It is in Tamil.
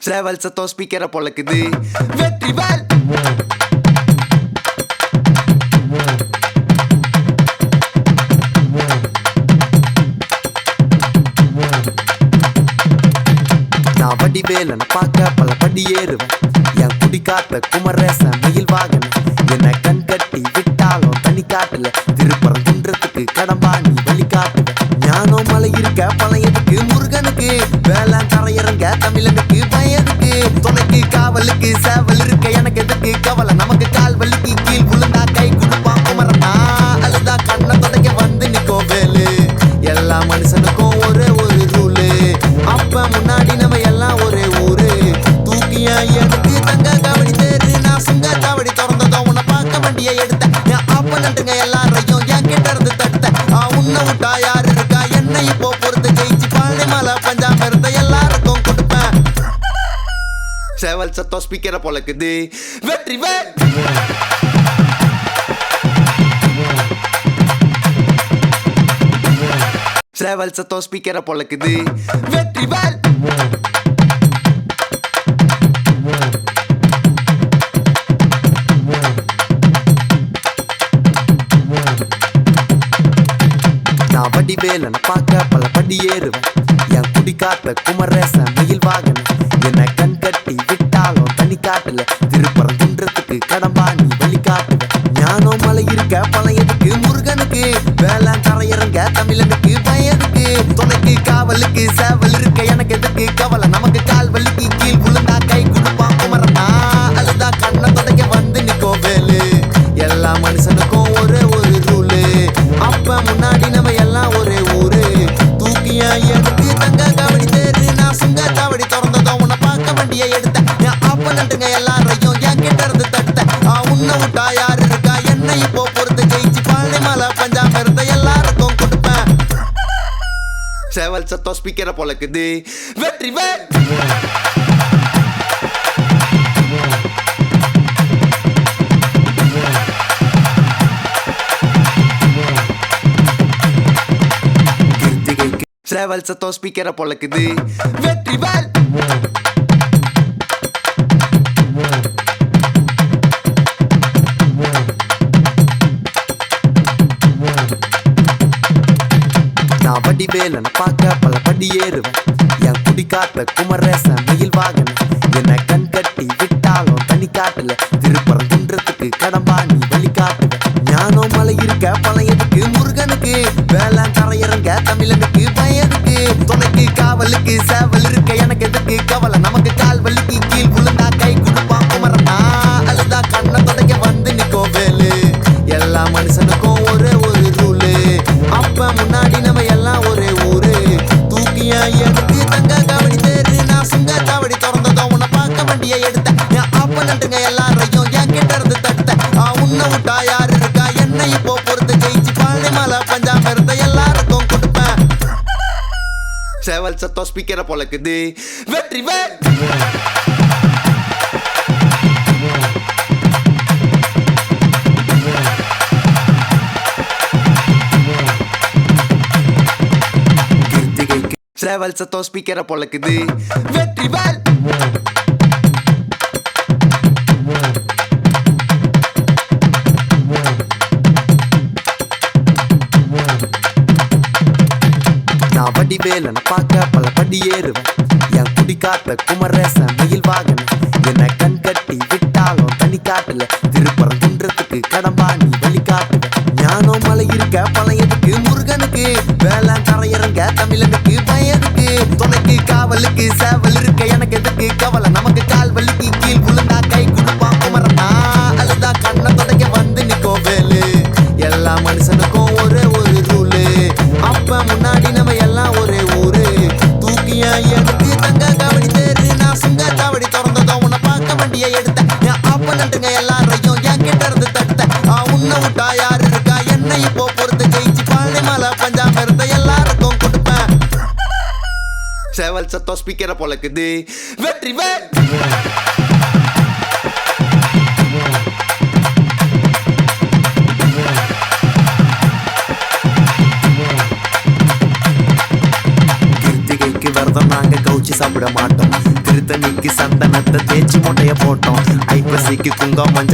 Travel சத்தம் ஸ்பீக்கரை பொளக்குது வெற்றிவேல் நான் வடிவேலனை பார்க்க பல படி ஏறுவேன் என் குடி காத்த குமரேசன் மயில் வாகன என்னை கண் கட்டி விட்டாலும் தனி காட்டுல திருப்பரம் குன்றத்துக்கு கடம்பாணி வழி காட்டுவேன் ஞானம் மலை இருக்க பழையதுக்கு முருகனுக்கு வேளாண் தரையிறங்க தமிழனுக்கு பயதுக்கு துணைக்கு காவலுக்கு சேவல் இருக்க எனக்கு எதுக்கு கவலை நமக்கு கால் வலிக்கு கீழ் விழுந்தா கை கொடுப்பான் குமரனா அழுதா கண்ணை தொடக்க வந்து நிக்கோ வேலு எல்லா மனுஷனுக்கும் ஒரே ஒரு ரூலு அப்ப முன்னாடி நம்ம எல்லாம் ஒரே ஊரு தூக்கிய எடுத்து தங்க காவடி தேரு நான் சுங்க காவடி திறந்ததும் உன்னை பார்க்க வண்டியை எடுத்தேன் என் அப்ப நட்டுங்க எல்லாரையும் என் கிட்ட இருந்து தடுத்தேன் உன்னை விட்டா யாரு இருக்கா என்னை இப்போ பொறுத்து ஜெயிச்சு பாலை மலை பஞ்சாம இருந்த எல்லாருக்கும் கொடுப்பேன் சேவல் சத்தம் ஸ்பீக்கரை பொளக்குது வெற்றிவேல் சேவல் சத்தம் ஸ்பீக்கரை பொளக்குது வெற்றிவேல் நான் வடிவேலனை பார்க்க பல படி ஏறுவேன் என் குடி காத்த குமரேசன் மயில் வாகன என்னை கண் கட்டி விட்டாலும் தனி காட்டுல திருப்பரம் குன்றத்துக்கு கடம்பாணி வழி காட்டுவேன் ஞானம் மலை இருக்க பழையதுக்கு முருகனுக்கு வேளாண் தரையிறங்க தமிழனுக்கு பயதுக்கு துணைக்கு காவலுக்கு சேவல் இருக்க எனக்கு எதுக்கு கவலை நமக்கு கால் வலிக்கு கீழ் விழுந்தா கை கொடுப்பான் குமரனா அழுதா கண்ணை தொடக்க வந்து நிக்கோ வேலு எல்லா மனுஷனுக்கும் ஒரே ஒரு ரூலு அப்ப முன்னாடி நம்ம எல்லாம் ஒரே ஊரு தூக்கிய எடுத்து தங்க காவடி தேரு நான் சுங்க காவடி திறந்ததும் உன்னை பார்க்க வண்டியை எடுத்தேன் என் அப்ப நட்டுங்க எல்லாரையும் என் கிட்ட இருந்து தடுத்தேன் உன்னை விட்டா யாரு இருக்கா என்னை இப்போ பொறுத்து ஜெயிச்சு பாலை மலை பஞ்சாம இருந்த எல்லாருக்கும் கொடுப்பேன் சேவல் சத்தம் ஸ்பீக்கரை பொளக்குது வெற்றிவேல் சேவல் சத்தம் ஸ்பீக்கரை பொளக்குது வெற்றிவேல் நான் வடிவேலனை பார்க்க பல படி ஏறுவேன் என் குடி காத்த குமரேசன் மயில் வாகன என்னை கண் கட்டி விட்டாலும் தனி காட்டுல திருப்பரம் குன்றத்துக்கு கடம்பாணி வழி காட்டுவேன் ஞானம் மலை இருக்க பழையதுக்கு முருகனுக்கு வேளாண் தரையிறங்க தமிழனுக்கு பயதுக்கு துணைக்கு காவலுக்கு சேவல் இருக்க எனக்கு எதுக்கு கவலை நமக்கு கால் வலிக்கு கீழ் விழுந்தா கை கொடுப்பான் குமரனா அழுதா கண்ணை தொடக்க வந்து நிக்கோ வேலு எல்லா மனுஷனுக்கும் ஒரே ஒரு ரூலு அப்ப முன்னாடி நம்ம எல்லாம் ஒரே ஊரு தூக்கிய எடுத்து தங்க காவடி தேரு நான் சுங்க காவடி திறந்ததும் உன்னை பார்க்க வண்டியை எடுத்தேன் என் அப்ப நட்டுங்க எல்லாரையும் என் கிட்ட இருந்து தடுத்தேன் உன்னை விட்டா யாரு இருக்கா என்னை இப்போ பொறுத்து ஜெயிச்சு பாலை மலை பஞ்சாம இருந்த எல்லாருக்கும் கொடுப்பேன் சேவல் சத்தம் ஸ்பீக்கரை பொளக்குது வெற்றிவேல் சேவல் சத்தம் ஸ்பீக்கரை பொளக்குது வெற்றிவேல் நான் வடிவேலனை பார்க்க பல படி ஏறுவேன் என் குடி காத்த குமரேசன் மயில் வாகன என்னை கண் கட்டி விட்டாலும் தனி காட்டுல திருப்பரம் குன்றத்துக்கு கடம்பாணி வழி காட்டுவேன் ஞானம் மலை இருக்க பழையதுக்கு முருகனுக்கு வேளாண் தரையிறங்க தமிழனுக்கு பயதுக்கு துணைக்கு காவலுக்கு சேவல் இருக்க எனக்கு எதுக்கு கவலை நமக்கு கால் வலிக்கு கீழ் விழுந்தா கை கொடுப்பான் குமரனா அழுதா கண்ணை தொடக்க வந்து நிக்கோ வேலு எல்லா மனுஷனுக்கும் ஒரே ஒரு ரூலு அப்ப முன்னாடி நம்ம எல்லாம் ஒரே ஊரு தூக்கிய எடுத்து தங்க காவடி தேரு நான் சுங்க காவடி திறந்ததும் உன்னை பார்க்க வண்டியை எடுத்தேன் என் அப்ப நட்டுங்க எல்லாரையும் என் கிட்ட இருந்து தடுத்தேன் உன்னை விட்டா யாரு இருக்கா என்னை இப்போ பொறுத்து ஜெயிச்சு பாலை மலை பஞ்சாம இருந்த எல்லாருக்கும் கொடுப்பேன் சேவல் சத்தம் ஸ்பீக்கரை பொளக்குது வெற்றிவேல் விரதம் நாங்க கவுச்சி சாப்பிட மாட்டோம். திருத்தணிக்கு சந்தனத்தை தேய்ச்சி மொட்டைய போட்டோம் ஐப்பசிக்கு குங்கம் மஞ்சள்